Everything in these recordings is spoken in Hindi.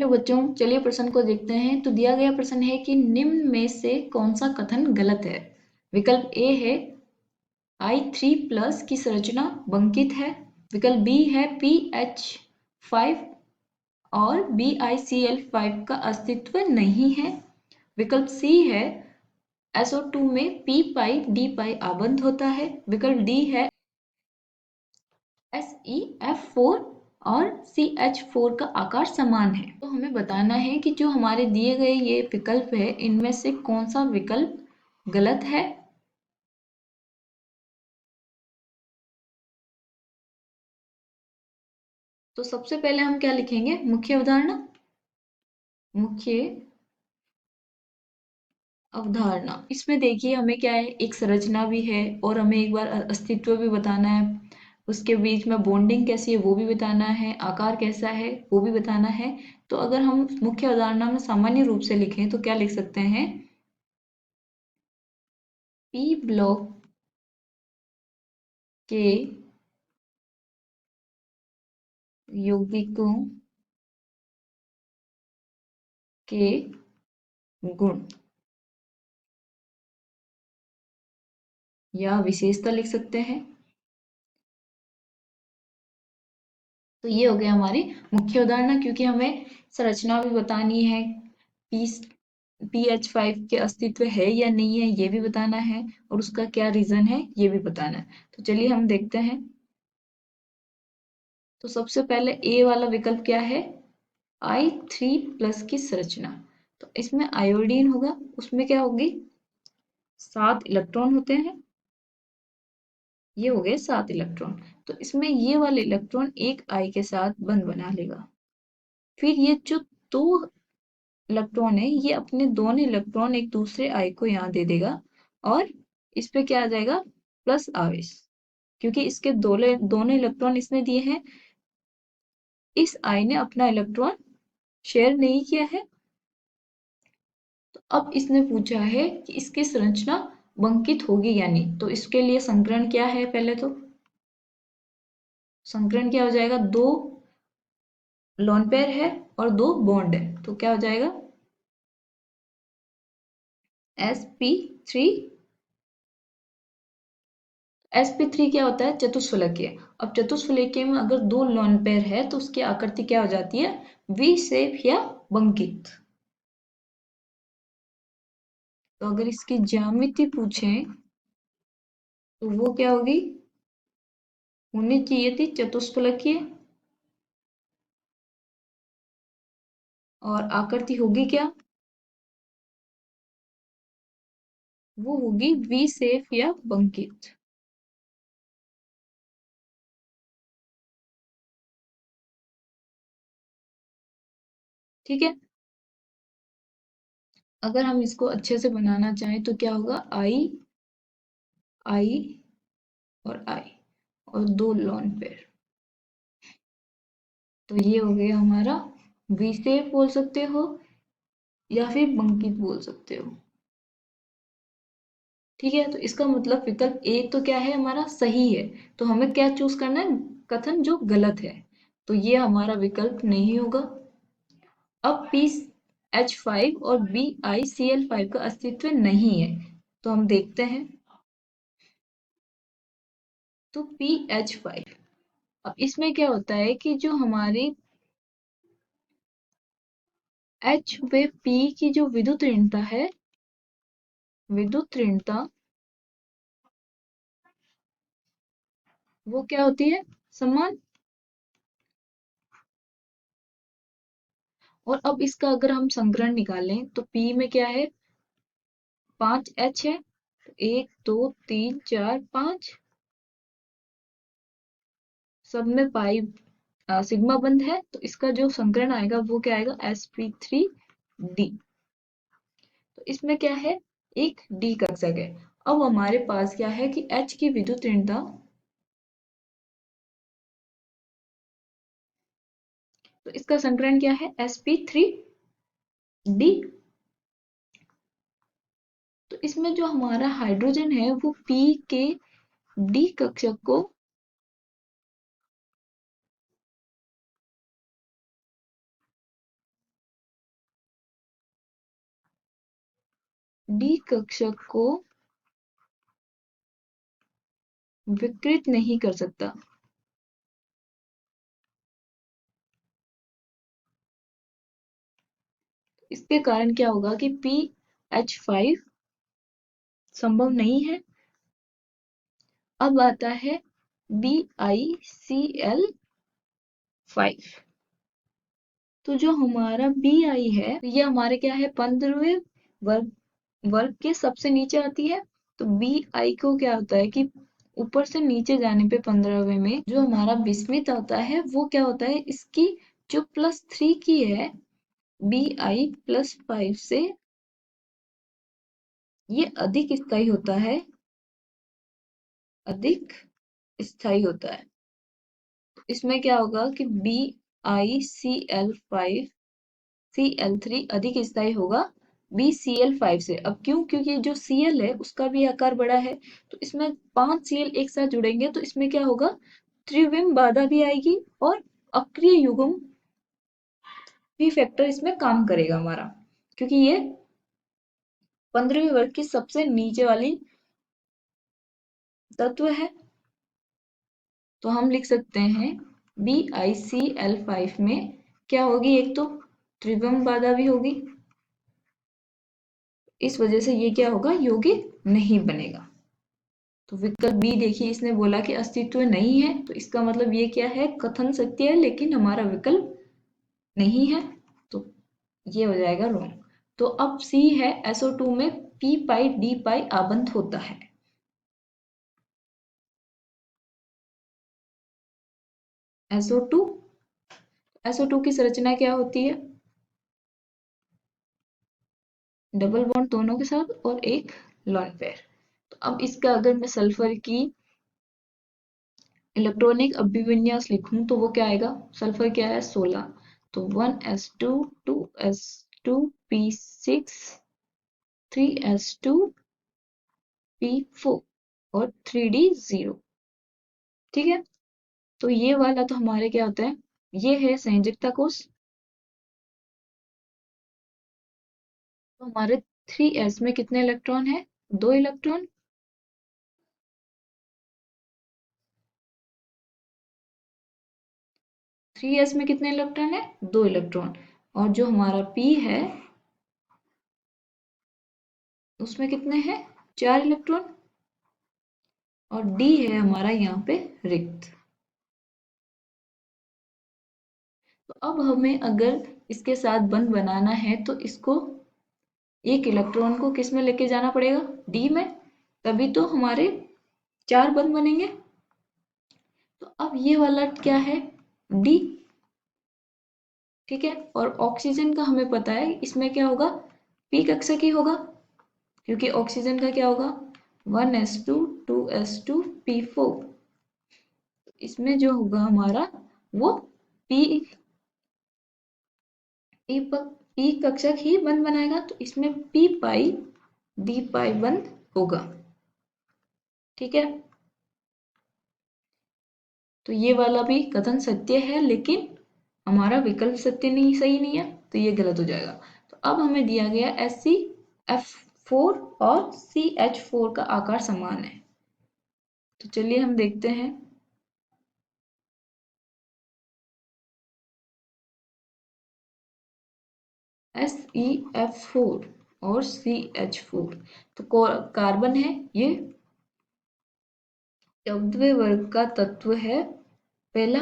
हेलो बच्चों, चलिए प्रश्न को देखते हैं। तो दिया गया प्रश्न है कि निम्न में से कौन सा कथन गलत है। विकल्प ए है I3+ की संरचना बंकित है। विकल्प बी है PH5 और BiCl5 का अस्तित्व नहीं है। विकल्प सी है SO2 में P पाई D पाई आबंध होता है। विकल्प डी है SeF4 और CH4 का आकार समान है। तो हमें बताना है कि जो हमारे दिए गए ये विकल्प है, इनमें से कौन सा विकल्प गलत है। तो सबसे पहले हम क्या लिखेंगे, मुख्य अवधारणा। मुख्य अवधारणा, इसमें देखिए हमें क्या है, एक संरचना भी है और हमें एक बार अस्तित्व भी बताना है। उसके बीच में बॉन्डिंग कैसी है वो भी बताना है, आकार कैसा है वो भी बताना है। तो अगर हम मुख्य अवधारणा में सामान्य रूप से लिखें तो क्या लिख सकते हैं, पी ब्लॉक के यौगिकों के गुण या विशेषता लिख सकते हैं। तो ये हो गया हमारी मुख्य उदाहरण, क्योंकि हमें संरचना भी बतानी है, पी PH5 के अस्तित्व है या नहीं है ये भी बताना है, और उसका क्या रीजन है ये भी बताना है। तो चलिए हम देखते हैं। तो सबसे पहले ए वाला विकल्प क्या है, I3+ की संरचना। तो इसमें आयोडीन होगा, उसमें क्या होगी, 7 इलेक्ट्रॉन होते हैं। ये हो गए 7 इलेक्ट्रॉन। तो इसमें ये वाले इलेक्ट्रॉन एक आई के साथ बंध बना लेगा। फिर ये जो 2 इलेक्ट्रॉन है, ये अपने दोनों इलेक्ट्रॉन एक दूसरे आई को यहाँ दे देगा, और इस पे क्या आ जाएगा, प्लस आवेश। क्योंकि इसके दोनों इलेक्ट्रॉन इसने दिए हैं, इस आई ने अपना इलेक्ट्रॉन शेयर नहीं किया है। तो अब इसने पूछा है कि इसकी संरचना बंकित होगी या नहीं। तो इसके लिए संकरण क्या है, पहले तो संकरण क्या हो जाएगा, 2 लोन पेयर है और 2 बॉन्ड है। तो क्या हो जाएगा, sp3। sp3 क्या होता है, चतुष्फलकीय। अब चतुष्फलकीय में अगर 2 लोन पेयर है तो उसकी आकृति क्या हो जाती है, वी शेप या बंकित। तो अगर इसकी ज्यामिति पूछें तो वो क्या होगी, होनी चाहिए थी चतुष्फलकीय, और आकृति होगी क्या, वो होगी वी शेप या बंकित। ठीक है। अगर हम इसको अच्छे से बनाना चाहें तो क्या होगा, आई आई और आई और 2 लोन पेयर। तो ये हो गया हमारा वी शेप बोल सकते हो या फिर बंकित बोल सकते हो। ठीक है। तो इसका मतलब विकल्प ए तो क्या है, हमारा सही है। तो हमें क्या चूज करना है, कथन जो गलत है। तो ये हमारा विकल्प नहीं होगा। अब PH5 और BiCl5 का अस्तित्व नहीं है, तो हम देखते हैं। तो PH5, अब इसमें क्या होता है कि जो हमारी H व P की जो विद्युत ऋणता है, विद्युत ऋणता वो क्या होती है, समान। और अब इसका अगर हम संग्रहण निकालें तो P में क्या है, 5H है, 1 2 3 4 5, सब में पाई सिग्मा बंध है। तो इसका जो संकरण आएगा वो क्या आएगा, sp3d। तो इसमें क्या है, एक d कक्षक है। अब हमारे पास क्या है कि H की विद्युत ऋणता, तो इसका संकरण क्या है, sp3d। तो इसमें जो हमारा हाइड्रोजन है वो p के d कक्षक को डी कक्षक को विकृत नहीं कर सकता। इसके कारण क्या होगा कि PH5 संभव नहीं है। अब आता है BiCl5। तो जो हमारा Bi है ये हमारे क्या है, 15वें वर्ग के सबसे नीचे आती है। तो Bi को क्या होता है कि ऊपर से नीचे जाने पे 15वें में जो हमारा विस्मित आता है वो क्या होता है, इसकी जो +3 की है Bi+5 से ये अधिक स्थायी होता है, अधिक स्थायी होता है। तो इसमें क्या होगा कि BiCl5 Cl3 अधिक स्थायी होगा BCl5 से। अब क्यों? क्योंकि जो Cl है उसका भी आकार बड़ा है, तो इसमें 5 Cl एक साथ जुड़ेंगे तो इसमें क्या होगा, त्रिविम बाधा भी आएगी और अक्रिय युग्म भी फैक्टर इसमें काम करेगा हमारा, क्योंकि ये 15वें वर्ग की सबसे नीचे वाली तत्व है। तो हम लिख सकते हैं BiCl5 में क्या होगी, एक तो त्रिविम बाधा भी होगी, इस वजह से ये क्या होगा, यौगिक नहीं बनेगा। तो विकल्प बी देखिए, इसने बोला कि अस्तित्व नहीं है, तो इसका मतलब ये क्या है, कथन सत्य है लेकिन हमारा विकल्प नहीं है, तो ये हो जाएगा रॉन्ग। तो अब सी है, SO2 में P पाई D पाई आबंध होता है। SO2 SO2 की संरचना क्या होती है, डबल बॉन्ड दोनों के साथ और एक लोन पेयर। तो अब इसका अगर मैं सल्फर की इलेक्ट्रॉनिक अभिविन्यास लिखूं तो वो क्या आएगा, सल्फर क्या है 16, तो 1s2 2s2p6 3s2p4 और 3d0। ठीक है, तो ये वाला तो हमारे क्या होता है, ये है संयोजकता कोष। तो हमारे 3s में कितने इलेक्ट्रॉन है, 2 इलेक्ट्रॉन। 3s में कितने इलेक्ट्रॉन है, 2 इलेक्ट्रॉन। और जो हमारा p है उसमें कितने हैं, 4 इलेक्ट्रॉन। और d है हमारा यहाँ पे रिक्त। तो अब हमें अगर इसके साथ बंध बनाना है तो इसको एक इलेक्ट्रॉन को किस में लेके जाना पड़ेगा, डी में, तभी तो हमारे 4 बंध बनेंगे। तो अब ये वाला क्या है, डी। ठीक है, और ऑक्सीजन का हमें पता है इसमें क्या होगा, पी कक्षक ही होगा, क्योंकि ऑक्सीजन का क्या होगा 1s2 2s2p4। इसमें जो होगा हमारा वो पी पी कक्षक ही बंध बनाएगा, तो इसमें पी पाई डी पाई बंध होगा। ठीक है, तो ये वाला भी कथन सत्य है लेकिन हमारा विकल्प सत्य नहीं, सही नहीं है, तो ये गलत हो जाएगा। तो अब हमें दिया गया SCF4 और CH4 का आकार समान है। तो चलिए हम देखते हैं। SeF4 और CH4 तो कार्बन है, ये 14वें वर्ग का तत्व है पहला,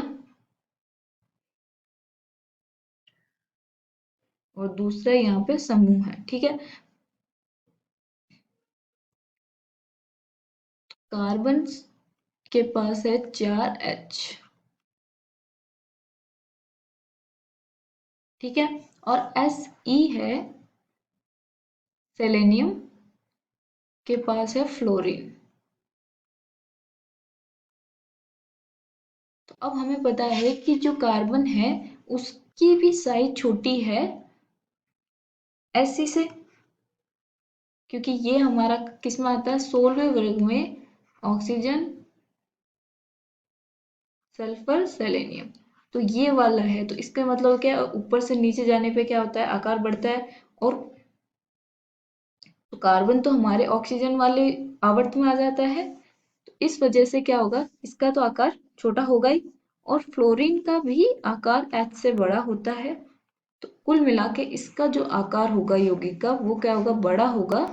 और दूसरा यहाँ पे समूह है। ठीक है, कार्बन के पास है 4H। ठीक है, और Se है, सेलेनियम के पास है फ्लोरीन। तो अब हमें पता है कि जो कार्बन है उसकी भी साइज छोटी है Sc से, क्योंकि ये हमारा किस में आता है, 16वें वर्ग में, ऑक्सीजन सल्फर सेलेनियम। तो ये वाला है, तो इसका मतलब क्या, ऊपर से नीचे जाने पे क्या होता है, आकार बढ़ता है। और तो तो कार्बन तो हमारे ऑक्सीजन वाले आवर्त में आ जाता है, तो इस वजह से क्या होगा, इसका तो आकार छोटा होगा ही, और फ्लोरीन का भी आकार H से बड़ा होता है। तो कुल मिला के इसका जो आकार होगा यौगिक का, वो क्या होगा, बड़ा होगा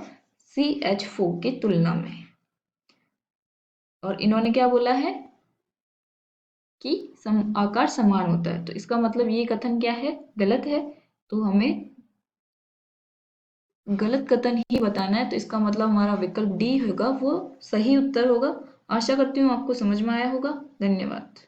CH4 की तुलना में। और इन्होंने क्या बोला है कि आकार समान होता है, तो इसका मतलब ये कथन क्या है, गलत है। तो हमें गलत कथन ही बताना है, तो इसका मतलब हमारा विकल्प डी होगा, वो सही उत्तर होगा। आशा करती हूँ आपको समझ में आया होगा। धन्यवाद।